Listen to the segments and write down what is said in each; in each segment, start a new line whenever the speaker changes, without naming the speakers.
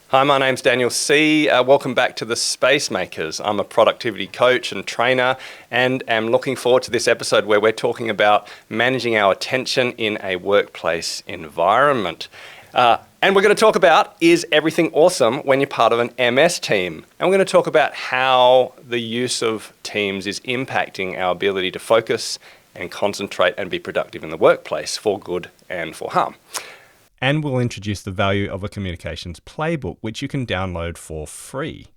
Hi, my name's Daniel Sih. Welcome back to the Spacemakers. I'm a productivity coach and trainer and am looking forward to this episode where we're talking about managing our attention in a workplace environment. And we're going to talk about, is everything awesome when you're part of an MS team? And we're going to talk about how the use of teams is impacting our ability to focus and concentrate and be productive in the workplace for good and for harm.
And we'll introduce the value of a communications playbook, which you can download for free.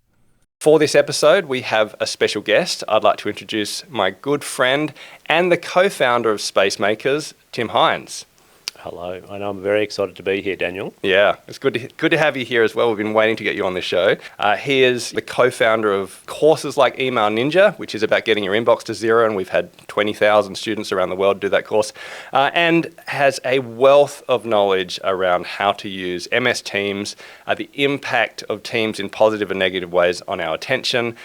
For this episode, we have a special guest. I'd like to introduce my good friend and the co-founder of Spacemakers, Tim Hynes.
Hello, and I'm very excited to be here, Daniel.
Yeah, it's good to have you here as well. We've been waiting to get you on the show. He is the co-founder of courses like Email Ninja, which is about getting your inbox to zero, and we've had 20,000 students around the world do that course, and has a wealth of knowledge around how to use MS Teams, the impact of Teams in positive and negative ways on our attention,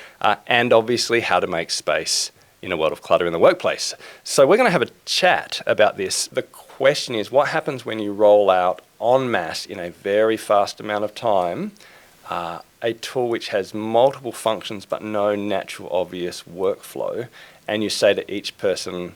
and obviously how to make space in a world of clutter in the workplace. So we're going to have a chat about this. The question is, what happens when you roll out en masse in a very fast amount of time a tool which has multiple functions but no natural obvious workflow, and you say to each person,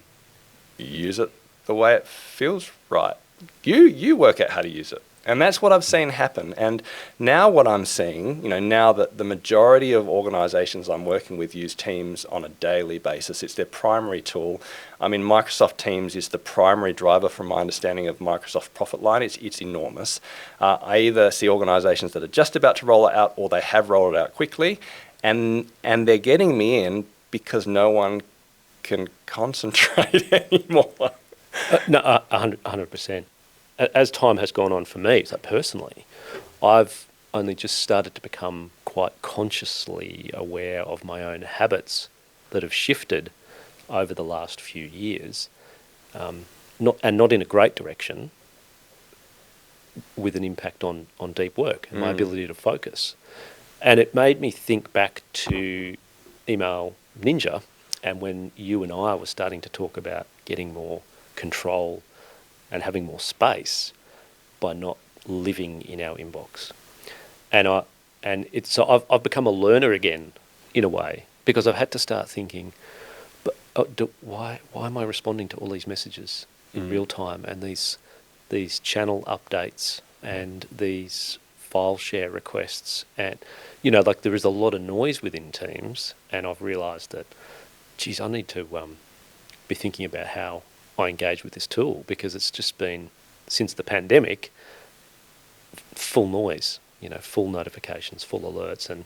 use it the way it feels right. You work out how to use it. And that's what I've seen happen. And now what I'm seeing, now that the majority of organizations I'm working with use Teams on a daily basis, it's their primary tool. I mean, Microsoft Teams is the primary driver from my understanding of Microsoft's profit line. It's enormous. I either see organizations that are just about to roll it out or they have rolled it out quickly. And they're getting me in because no one can concentrate anymore.
No, 100%. As time has gone on for me, so personally, I've only just started to become quite consciously aware of my own habits that have shifted over the last few years, not in a great direction, with an impact on deep work and my ability to focus. And it made me think back to Email Ninja, and when you and I were starting to talk about getting more control and having more space by not living in our inbox. So I've become a learner again, in a way, because I've had to start thinking, but why am I responding to all these messages in real time, and these channel updates and these file share requests, and there is a lot of noise within Teams, and I've realised that, geez, I need to be thinking about how I engage with this tool, because it's just been, since the pandemic, full noise, full notifications, full alerts, and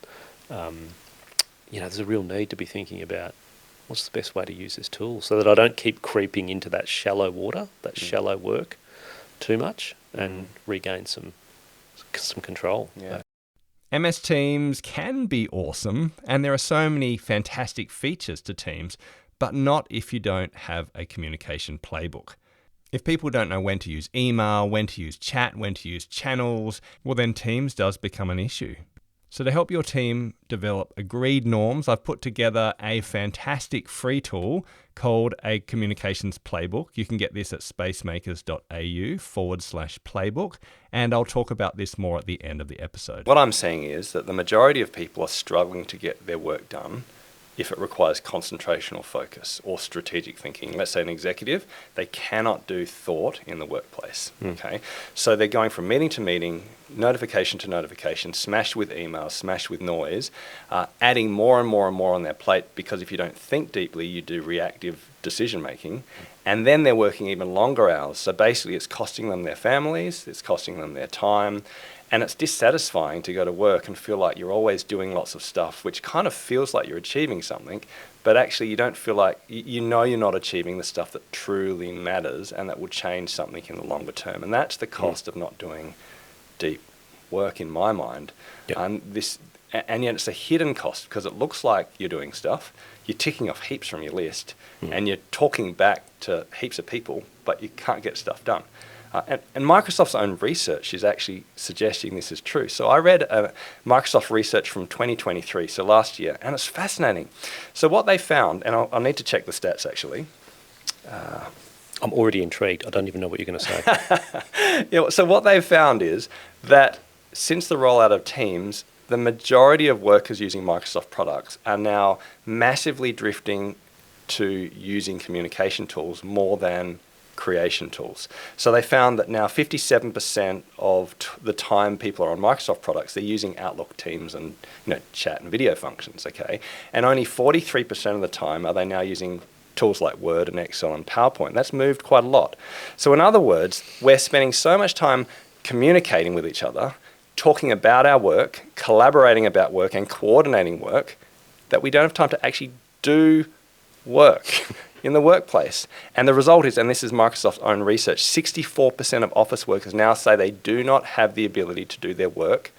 there's a real need to be thinking about what's the best way to use this tool so that I don't keep creeping into that shallow water, that shallow work too much, and regain some control.
Yeah.
MS Teams can be awesome, and there are so many fantastic features to Teams, but not if you don't have a communication playbook. If people don't know when to use email, when to use chat, when to use channels, well then Teams does become an issue. So to help your team develop agreed norms, I've put together a fantastic free tool called a communications playbook. You can get this at spacemakers.au/playbook, and I'll talk about this more at the end of the episode.
What I'm saying is that the majority of people are struggling to get their work done if it requires concentration or focus or strategic thinking. Let's say an executive, they cannot do thought in the workplace, okay? So they're going from meeting to meeting, notification to notification, smashed with emails, smashed with noise, adding more and more and more on their plate, because if you don't think deeply, you do reactive decision making, and then they're working even longer hours. So basically it's costing them their families, it's costing them their time, and it's dissatisfying to go to work and feel like you're always doing lots of stuff, which kind of feels like you're achieving something, but actually you don't feel like, you're not achieving the stuff that truly matters and that will change something in the longer term. And that's the cost of not doing deep work in my mind.
Yep.
And yet it's a hidden cost, because it looks like you're doing stuff, you're ticking off heaps from your list, and you're talking back to heaps of people, but you can't get stuff done. And Microsoft's own research is actually suggesting this is true. So I read Microsoft research from 2023, so last year, and it's fascinating. So what they found, and I'll need to check the stats actually.
I'm already intrigued. I don't even know what you're going to say.
So what they've found is that since the rollout of Teams, the majority of workers using Microsoft products are now massively drifting to using communication tools more than creation tools. So they found that now 57% of the time people are on Microsoft products, they're using Outlook, Teams, and chat and video functions, okay? And only 43% of the time are they now using tools like Word and Excel and PowerPoint. That's moved quite a lot. So in other words, we're spending so much time communicating with each other, talking about our work, collaborating about work, and coordinating work, that we don't have time to actually do work in the workplace. And the result is, and this is Microsoft's own research, 64% of office workers now say they do not have the ability to do their work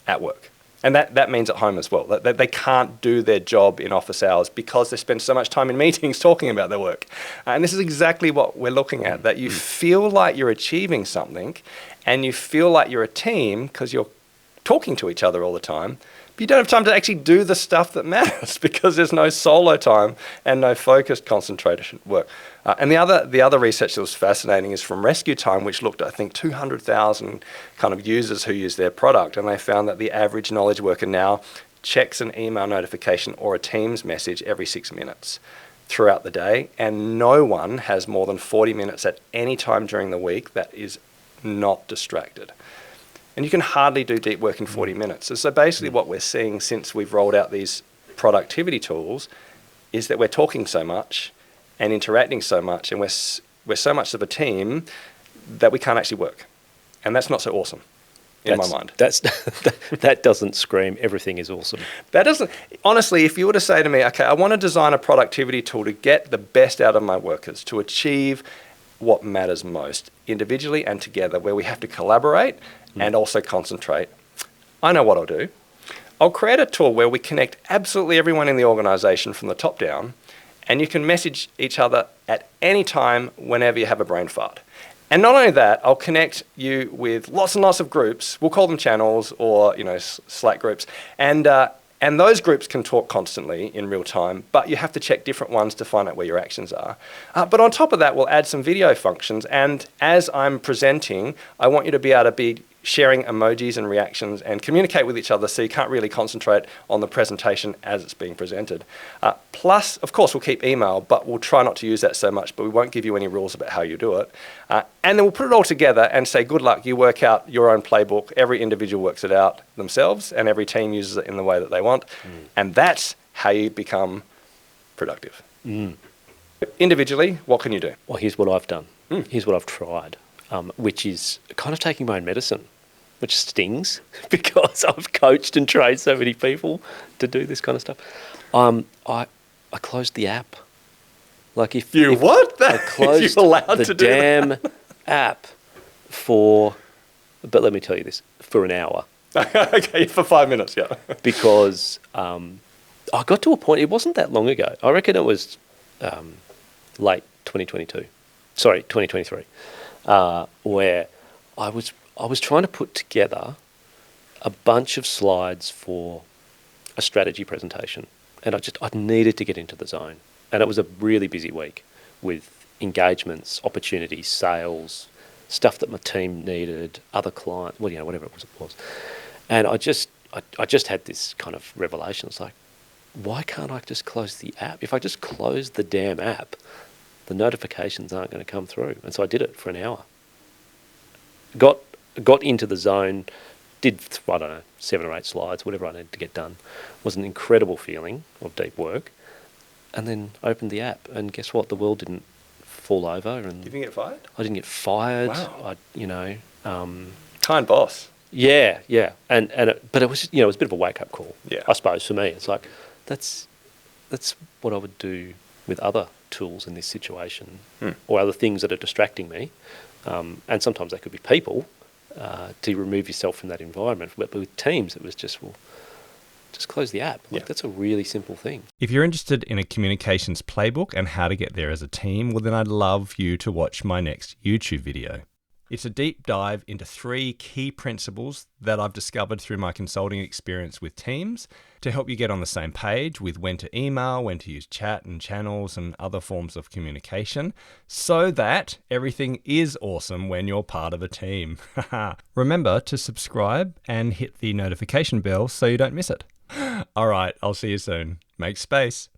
at work. And that means at home as well. That they can't do their job in office hours because they spend so much time in meetings talking about their work. And this is exactly what we're looking at, that you feel like you're achieving something and you feel like you're a team because you're talking to each other all the time, but you don't have time to actually do the stuff that matters because there's no solo time and no focused concentration work. And the other research that was fascinating is from Rescue Time, which looked at, I think, 200,000 kind of users who use their product. And they found that the average knowledge worker now checks an email notification or a Teams message every 6 minutes throughout the day. And no one has more than 40 minutes at any time during the week that is not distracted. And you can hardly do deep work in 40 minutes. So basically what we're seeing since we've rolled out these productivity tools is that we're talking so much and interacting so much, and we're so much of a team that we can't actually work. And that's not so awesome in my mind.
That doesn't scream everything is awesome.
That doesn't. Honestly, if you were to say to me, okay, I want to design a productivity tool to get the best out of my workers, to achieve what matters most individually and together, where we have to collaborate and also concentrate, I know what I'll do. I'll create a tool where we connect absolutely everyone in the organization from the top down, and you can message each other at any time whenever you have a brain fart. And not only that, I'll connect you with lots and lots of groups. We'll call them channels or Slack groups. And those groups can talk constantly in real time, but you have to check different ones to find out where your actions are. But on top of that, we'll add some video functions. And as I'm presenting, I want you to be able to be sharing emojis and reactions and communicate with each other so you can't really concentrate on the presentation as it's being presented. Plus, of course, we'll keep email, but we'll try not to use that so much, but we won't give you any rules about how you do it. And then we'll put it all together and say, good luck, you work out your own playbook. Every individual works it out themselves, and every team uses it in the way that they want. And that's how you become productive. Individually, what can you do?
Well, here's what I've done. Here's what I've tried, which is kind of taking my own medicine, which stings because I've coached and trained so many people to do this kind of stuff. I closed the app. Like if
what?
I closed the damn app for, but let me tell you this, for an hour.
Okay, for 5 minutes, yeah.
Because I got to a point, it wasn't that long ago. I reckon it was late 2022. Sorry, 2023. Where I was trying to put together a bunch of slides for a strategy presentation, and I needed to get into the zone, and it was a really busy week with engagements, opportunities, sales, stuff that my team needed, other clients, whatever it was, and I just had this kind of revelation. It's like, why can't I just close the app? If I just close the damn app, the notifications aren't going to come through. And so I did it for an hour. Got into the zone, did, 7 or 8 slides, whatever I needed to get done. It was an incredible feeling of deep work. And then opened the app, and guess what? The world didn't fall over. And
You didn't get fired?
I didn't get fired.
Wow. Kind boss.
Yeah. But it was, it was a bit of a wake-up call,
Yeah.
I suppose, for me. It's like, that's what I would do with other tools in this situation, or other things that are distracting me. And sometimes they could be people, to remove yourself from that environment. But with teams, it was just close the app. That's a really simple thing.
If you're interested in a communications playbook and how to get there as a team, well, then I'd love you to watch my next YouTube video. It's a deep dive into 3 key principles that I've discovered through my consulting experience with teams to help you get on the same page with when to email, when to use chat and channels and other forms of communication, so that everything is awesome when you're part of a team. Remember to subscribe and hit the notification bell so you don't miss it. All right, I'll see you soon. Make space.